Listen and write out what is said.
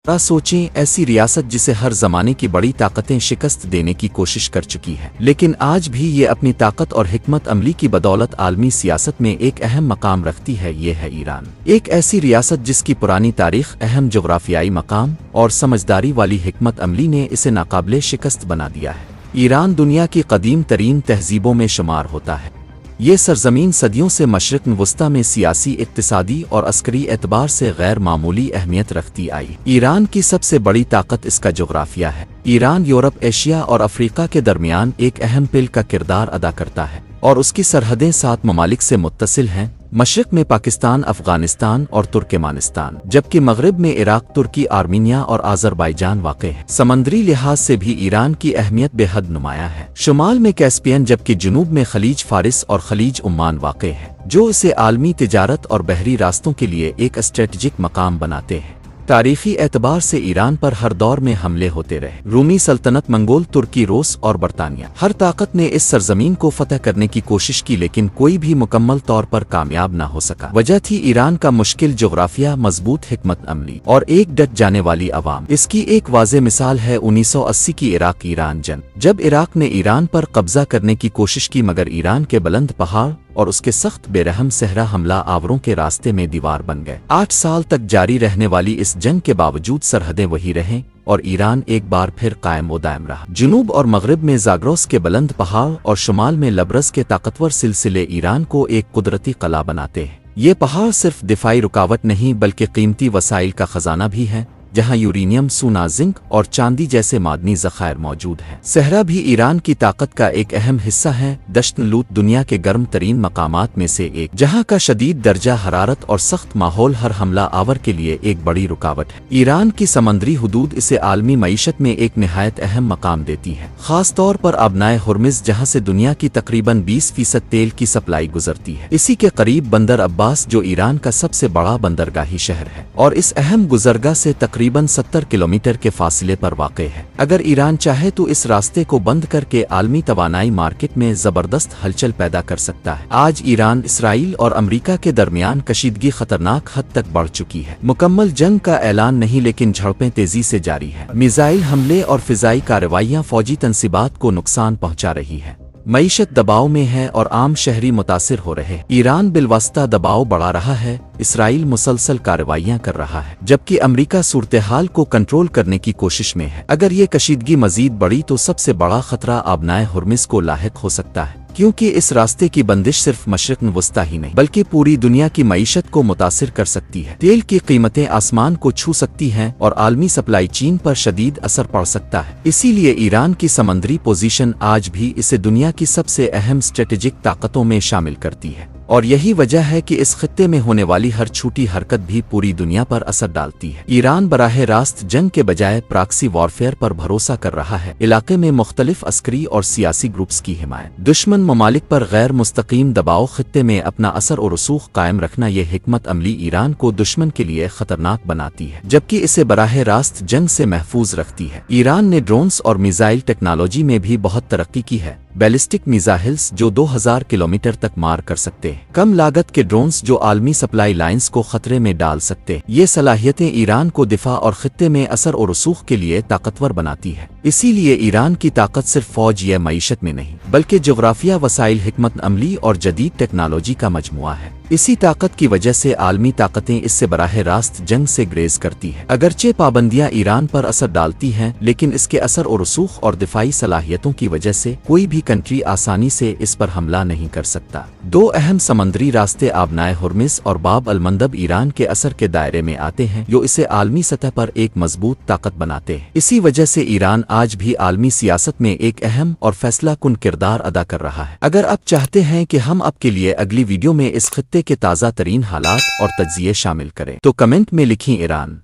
سوچیں، ایسی ریاست جسے ہر زمانے کی بڑی طاقتیں شکست دینے کی کوشش کر چکی ہیں، لیکن آج بھی یہ اپنی طاقت اور حکمت عملی کی بدولت عالمی سیاست میں ایک اہم مقام رکھتی ہے۔ یہ ہے ایران، ایک ایسی ریاست جس کی پرانی تاریخ، اہم جغرافیائی مقام اور سمجھداری والی حکمت عملی نے اسے ناقابل شکست بنا دیا ہے۔ ایران دنیا کی قدیم ترین تہذیبوں میں شمار ہوتا ہے۔ یہ سرزمین صدیوں سے مشرق وسطیٰ میں سیاسی، اقتصادی اور عسکری اعتبار سے غیر معمولی اہمیت رکھتی آئی۔ ایران کی سب سے بڑی طاقت اس کا جغرافیہ ہے۔ ایران یورپ، ایشیا اور افریقہ کے درمیان ایک اہم پل کا کردار ادا کرتا ہے اور اس کی سرحدیں 7 ممالک سے متصل ہیں: مشرق میں پاکستان، افغانستان اور ترکمانستان، جبکہ مغرب میں عراق، ترکی، آرمینیا اور آذربائیجان واقع ہے۔ سمندری لحاظ سے بھی ایران کی اہمیت بے حد نمایاں ہے۔ شمال میں کیسپیئن، جبکہ جنوب میں خلیج فارس اور خلیج عمان واقع ہے، جو اسے عالمی تجارت اور بحری راستوں کے لیے ایک اسٹریٹجک مقام بناتے ہیں۔ تاریخی اعتبار سے ایران پر ہر دور میں حملے ہوتے رہے: رومی سلطنت، منگول، ترکی، روس اور برطانیہ۔ ہر طاقت نے اس سرزمین کو فتح کرنے کی کوشش کی، لیکن کوئی بھی مکمل طور پر کامیاب نہ ہو سکا۔ وجہ تھی ایران کا مشکل جغرافیہ، مضبوط حکمت عملی اور ایک ڈٹ جانے والی عوام۔ اس کی ایک واضح مثال ہے 1980 کی عراق ایران جنگ، جب عراق نے ایران پر قبضہ کرنے کی کوشش کی، مگر ایران کے بلند پہاڑ اور اس کے سخت بے رحم صحرا حملہ آوروں کے راستے میں دیوار بن گئے۔ 8 سال تک جاری رہنے والی اس جنگ کے باوجود سرحدیں وہی رہیں اور ایران ایک بار پھر قائم و دائم رہا۔ جنوب اور مغرب میں زاگروس کے بلند پہاڑ اور شمال میں لبرز کے طاقتور سلسلے ایران کو ایک قدرتی قلعہ بناتے ہیں۔ یہ پہاڑ صرف دفاعی رکاوٹ نہیں بلکہ قیمتی وسائل کا خزانہ بھی ہے، جہاں یورینیم، سونا، زنک اور چاندی جیسے معدنی ذخائر موجود ہیں۔ صحرا بھی ایران کی طاقت کا ایک اہم حصہ ہے۔ دشت لوت دنیا کے گرم ترین مقامات میں سے ایک، جہاں کا شدید درجہ حرارت اور سخت ماحول ہر حملہ آور کے لیے ایک بڑی رکاوٹ ہے۔ ایران کی سمندری حدود اسے عالمی معیشت میں ایک نہایت اہم مقام دیتی ہے، خاص طور پر آبنائے ہرمز، جہاں سے دنیا کی تقریباً 20% تیل کی سپلائی گزرتی ہے۔ اسی کے قریب بندر عباس، جو ایران کا سب سے بڑا بندرگاہی شہر ہے اور اس اہم گزرگاہ سے تقریباً 70 کلومیٹر کے فاصلے پر واقع ہے۔ اگر ایران چاہے تو اس راستے کو بند کر کے عالمی توانائی مارکیٹ میں زبردست ہلچل پیدا کر سکتا ہے۔ آج ایران، اسرائیل اور امریکہ کے درمیان کشیدگی خطرناک حد تک بڑھ چکی ہے۔ مکمل جنگ کا اعلان نہیں، لیکن جھڑپیں تیزی سے جاری ہیں۔ میزائل حملے اور فضائی کارروائیاں فوجی تنصیبات کو نقصان پہنچا رہی ہیں۔ معیشت دباؤ میں ہے اور عام شہری متاثر ہو رہے۔ ایران بالواسطہ دباؤ بڑھا رہا ہے، اسرائیل مسلسل کارروائیاں کر رہا ہے، جبکہ امریکہ صورتحال کو کنٹرول کرنے کی کوشش میں ہے۔ اگر یہ کشیدگی مزید بڑھی تو سب سے بڑا خطرہ آبنائے ہرمز کو لاحق ہو سکتا ہے، کیونکہ اس راستے کی بندش صرف مشرق وسطیٰ ہی نہیں بلکہ پوری دنیا کی معیشت کو متاثر کر سکتی ہے۔ تیل کی قیمتیں آسمان کو چھو سکتی ہیں اور عالمی سپلائی چین پر شدید اثر پڑ سکتا ہے۔ اسی لیے ایران کی سمندری پوزیشن آج بھی اسے دنیا کی سب سے اہم اسٹریٹجک طاقتوں میں شامل کرتی ہے، اور یہی وجہ ہے کہ اس خطے میں ہونے والی ہر چھوٹی حرکت بھی پوری دنیا پر اثر ڈالتی ہے۔ ایران براہ راست جنگ کے بجائے پراکسی وارفیئر پر بھروسہ کر رہا ہے، علاقے میں مختلف عسکری اور سیاسی گروپس کی حمایت، دشمن ممالک پر غیر مستقیم دباؤ، خطے میں اپنا اثر و رسوخ قائم رکھنا۔ یہ حکمت عملی ایران کو دشمن کے لیے خطرناک بناتی ہے، جبکہ اسے براہ راست جنگ سے محفوظ رکھتی ہے۔ ایران نے ڈرونز اور میزائل ٹیکنالوجی میں بھی بہت ترقی کی ہے۔ بیلسٹک میزائلز جو 2000 کلومیٹر تک مار کر سکتے ہیں، کم لاگت کے ڈرونز جو عالمی سپلائی لائنز کو خطرے میں ڈال سکتے ہیں، یہ صلاحیتیں ایران کو دفاع اور خطے میں اثر و رسوخ کے لیے طاقتور بناتی ہے۔ اسی لیے ایران کی طاقت صرف فوج یا معیشت میں نہیں بلکہ جغرافیہ، وسائل، حکمت عملی اور جدید ٹیکنالوجی کا مجموعہ ہے۔ اسی طاقت کی وجہ سے عالمی طاقتیں اس سے براہ راست جنگ سے گریز کرتی ہیں۔ اگرچہ پابندیاں ایران پر اثر ڈالتی ہیں، لیکن اس کے اثر و رسوخ اور دفاعی صلاحیتوں کی وجہ سے کوئی بھی کنٹری آسانی سے اس پر حملہ نہیں کر سکتا۔ 2 اہم سمندری راستے آبنائے ہرمز اور باب المندب ایران کے اثر کے دائرے میں آتے ہیں، جو اسے عالمی سطح پر ایک مضبوط طاقت بناتے ہیں۔ اسی وجہ سے ایران آج بھی عالمی سیاست میں ایک اہم اور فیصلہ کن کردار ادا کر رہا ہے۔ اگر آپ چاہتے ہیں کہ ہم آپ کے لیے اگلی ویڈیو میں اس خطے کے تازہ ترین حالات اور تجزیے شامل کریں تو کمنٹ میں لکھیں ایران۔